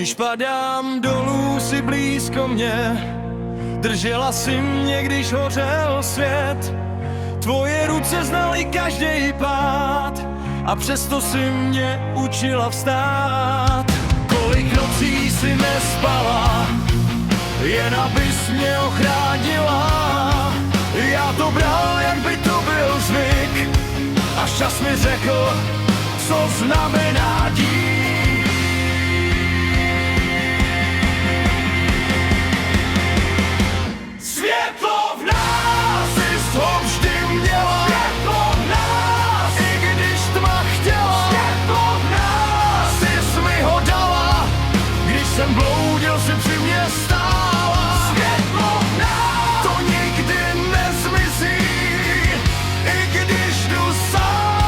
Když padám dolů, si blízko mě, držela si mě, když hořel svět. Tvoje ruce znaly každý pád a přesto si mě učila vstát. Kolik nocí si nespala, jen abys mě ochránila. Já to bral, jak by to byl zvyk, až čas mi řekl, co znamená dík. Světlo v nás, jsi ho vždy měla. Světlo v nás, i když tma chtěla. Světlo v nás, jsi mi ho dala, když jsem bloudil, si při mě stála. Světlo v nás, to nikdy nezmizí, i když jdu sám.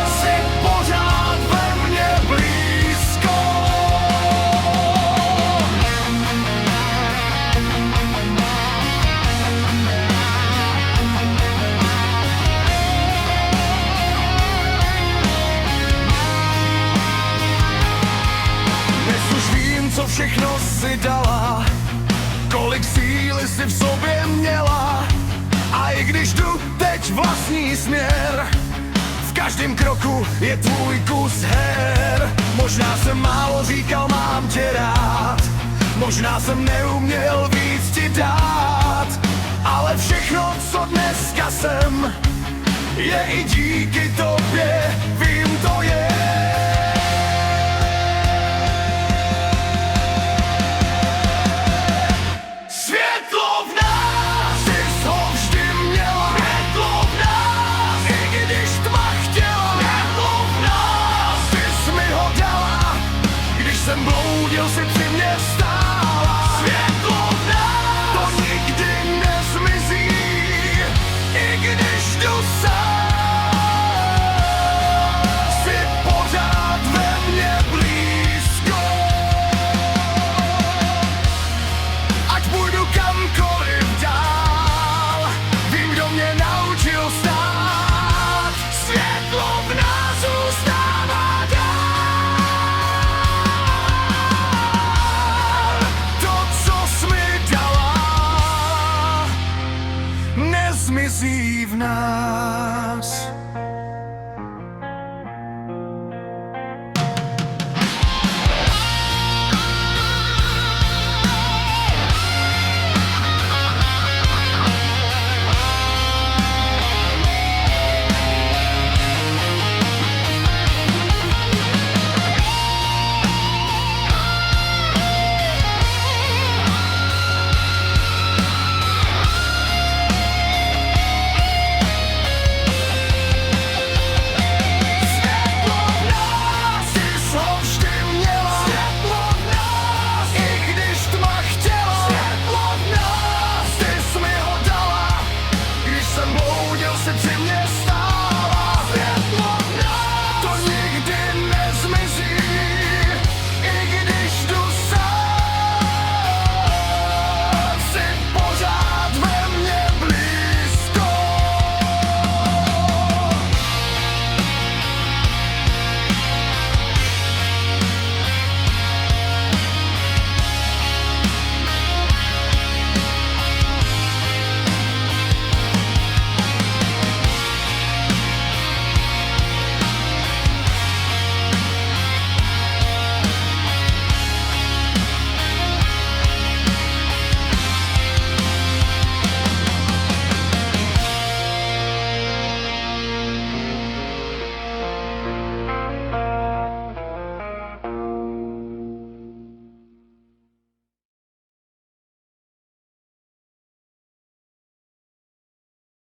Jsi pořád ve mně blízko. Dnes už vím, co všechno si dala, kolik síly si v sobě měla. A i když jdu teď vlastní směr, v každém kroku je tvůj kus her. Možná jsem málo říkal, mám tě rád, možná jsem neuměl víc ti dát, ale všechno, co dneska jsem, je i díky tobě, vím, to je. Světlo v nás, jsi ho vždy měla. Světlo v nás, i když tma chtěla. Světlo v nás, jsi mi ho dala, když jsem bloudil, si při mě stála. Světlo v nás, to nikdy nezmizí, i když jdu sám. Jsi pořád ve mně blízko. Ať půjdu kamkoliv dál, vím, kdo mě naučil stát. Světlo v nás zůstává dál. To, co jsi mi dala, nezmizí v nás.